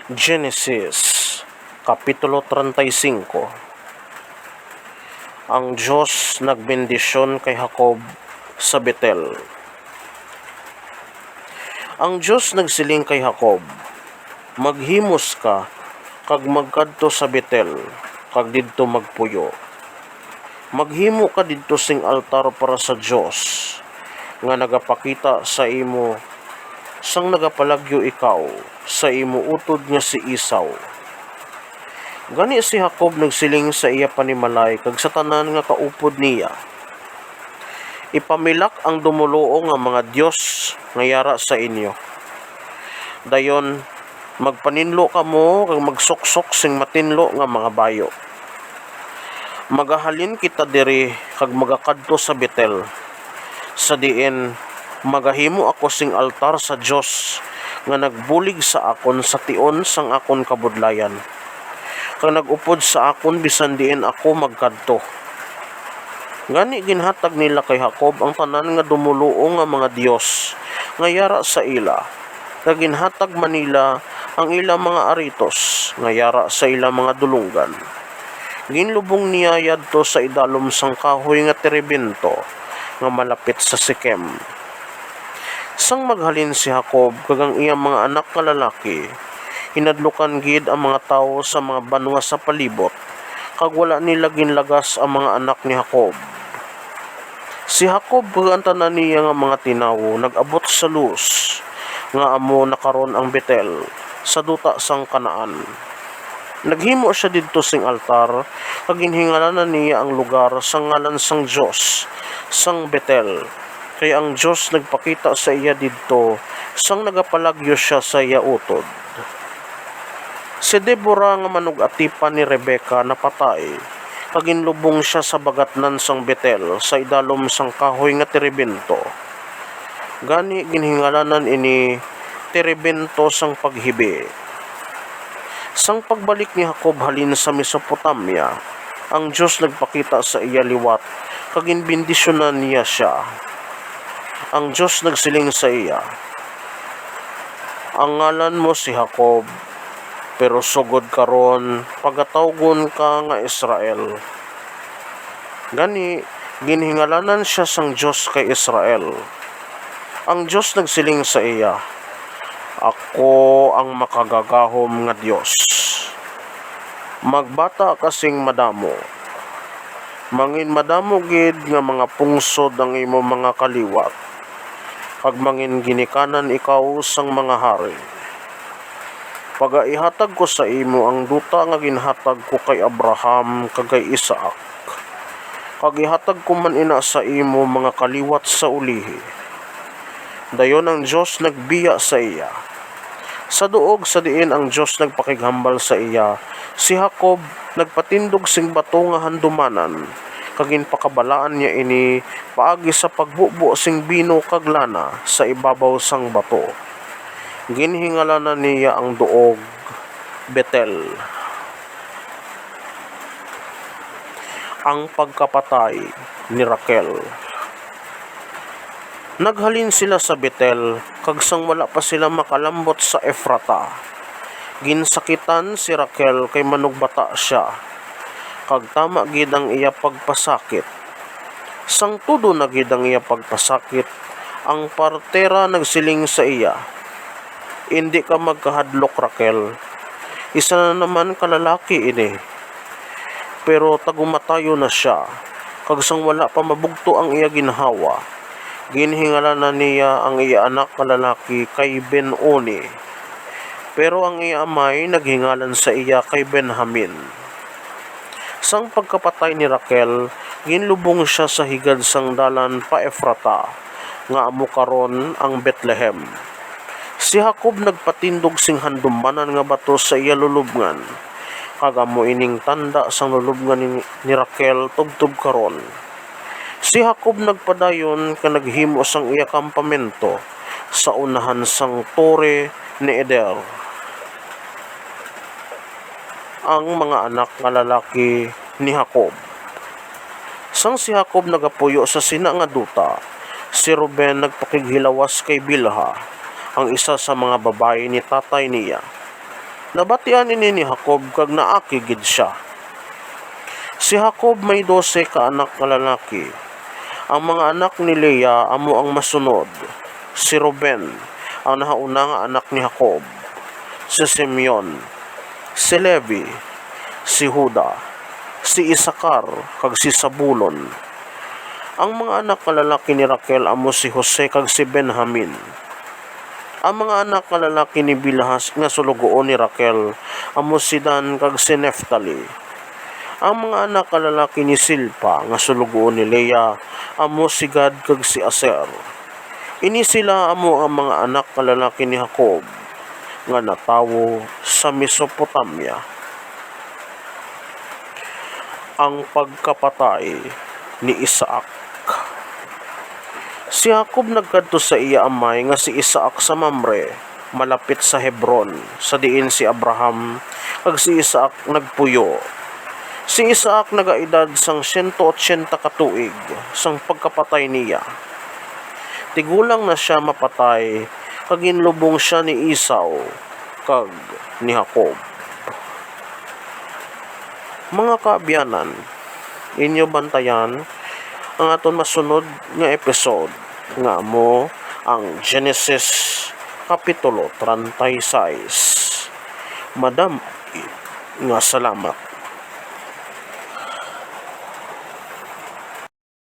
Genesis, Kapitulo 35. Ang Diyos nagbendisyon kay Jacob sa Betel. Ang Diyos nagsiling kay Jacob, maghimos ka, kag magkadto sa Betel, kag didto magpuyo. Maghimo ka didto sing altar para sa Diyos, nga nagapakita sa imo, sang nagapalagyo ikaw, sa imo utod nga si Esau. Gani si Jacob nagsiling sa iya panimalay kag sa tanan nga kaupod niya. Ipamilak ang dumuluo nga mga Dios nga yara sa inyo. Dayon magpaninlo kamo kag magsuksok sing matinlo nga mga bayo. Magahalin kita diri kag magakadto sa Betel. Sa diin magahimo ako sing altar sa Dios nga nagbulig sa akon sa tion sang akon kabudlayan. Kag nagupod sa akon bisan diin ako magkadto. Gani ginhatag nila kay Jacob ang tanan nga dumuluo nga mga Dios nga yara sa ila. Kag ginhatag manila ang ila mga aritos nga yara sa ila mga dulunggan. Ginlubong niya yadto sa idalom sang kahoy nga terebinto nga malapit sa Sikem. Sang maghalin si Jacob kag ang iyang mga anak nga lalaki, hinadlukan gid ang mga tawo sa mga banwa sa palibot, kag wala nila ginlagas ang mga anak ni Jacob. Si Jacob kag ang tanan niya nga mga tinawo nag-abot sa Luz, nga amo nakaron ang Betel, sa duta sang Kanaan. Naghimo siya didto sing altar, kag ginhingalanan niya ang lugar sa ngalan sang Dios, sang Betel. Kay ang Diyos nagpakita sa iya didto, sang nagapalagyo siya sa iya utod. Si Deborah nga manug-atipan ni Rebecca napatay, kag ginlubong siya sa bagatnan sang Betel sa idalom sang kahoy nga terebinto. Gani ginhingalanan ini terebinto sang paghibi. Sang pagbalik ni Jacob halin sa Mesopotamia, ang Diyos nagpakita sa iya liwat, kag ginbendisyonan niya siya. Ang Diyos nagsiling sa iya, ang ngalan mo si Jacob, pero sugod karon pagatawgon ka nga Israel. Gani ginhingalanan siya sang Diyos kay Israel. Ang Diyos nagsiling sa iya, ako ang makagagahom nga Diyos. Magbata kasing madamo. Mangin madamo gid nga mga pungsod ang imo mga kaliwat. Kag mangin ginikanan ikaw sang mga hari. Pagaihatag ko sa imo ang duta nga ginhatag ko kay Abraham kag kay Isaac. Kag ihatag ko man ina sa imo mga kaliwat sa ulihi. Dayon ang Diyos nagbiya sa iya. Sa duog sa diin ang Diyos nagpakighambal sa iya, si Jacob nagpatindog sing bato nga handumanan, kag ginpakabalaan niya ini paagi sa pagbubo sing bino kag lana sa ibabaw sang bato. Ginhingalanan niya ang duog Betel. Ang pagkapatay ni Raquel. Naghalin sila sa Betel, kag sang wala pa sila makalambot sa Efrata. Ginsakitan si Raquel kay manugbata siya, kag tama gid ang iya pagpasakit. Sang tudo na gid ang iya pagpasakit, ang partera nagsiling sa iya, hindi ka magkahadlok Raquel, isa na naman kalalaki ini. Pero tagumatayo na siya, kag sang wala pa mabugto ang iya ginhawa, ginhingalanan niya ang iya anak na lalaki kay Ben-oni. Pero ang iya amay naghingalan sa iya kay Benjamin. Sang pagkapatay ni Raquel, ginlubong siya sa higad sang dalan pa Efrata, nga amo karon ang Bethlehem. Si Jacob nagpatindog sing handumanan nga bato sa iya lulubngan, kag amo ining tanda sang lulubngan ni Raquel tubtob karon. Si Jacob nagpadayon ka naghimo sang iya kampamento sa unahan sang Tore ni Eder. Ang mga anak nga lalaki ni Jacob. Sang si Jacob nagapuyo sa sina nga duta, si Ruben nagpakighilawas kay Bilha, ang isa sa mga babae ni tatay niya. Nabatian ini ni Jacob kag naaki gid siya. Si Jacob may 12 ka anak nga lalaki. Ang mga anak ni Leah amo ang masunod. Si Ruben, ang nahauna nga anak ni Jacob. Si Simeon, si Levi, si Juda, si Isakar, kag si Zabulon. Ang mga anak nga lalaki ni Raquel amo si Jose kag si Benjamin. Ang mga anak nga lalaki ni Bilhas nga sulugoon ni Raquel amo si Dan kag si Neftali. Ang mga anak nga lalaki ni Silpa nga sulugoon ni Leah amo si Gad kag si Aser. Ini sila amo ang mga anak nga lalaki ni Jacob nga natawo sa Mesopotamia. Ang pagkapatay ni Isaac. Si Jacob nagkadto sa iya amay nga si Isaac sa Mamre, malapit sa Hebron, sa diin si Abraham kag si Isaac nagpuyo. Si Isaac nagaedad sang 180 ka tuig sang pagkapatay niya. Tigulang na siya mapatay kag ginlubong siya ni Esau kag ni Jacob. Mga kaabyanan, inyo bantayan ang aton masunod nga episode nga mo ang Genesis Kapitulo 36. Madam nga salamat.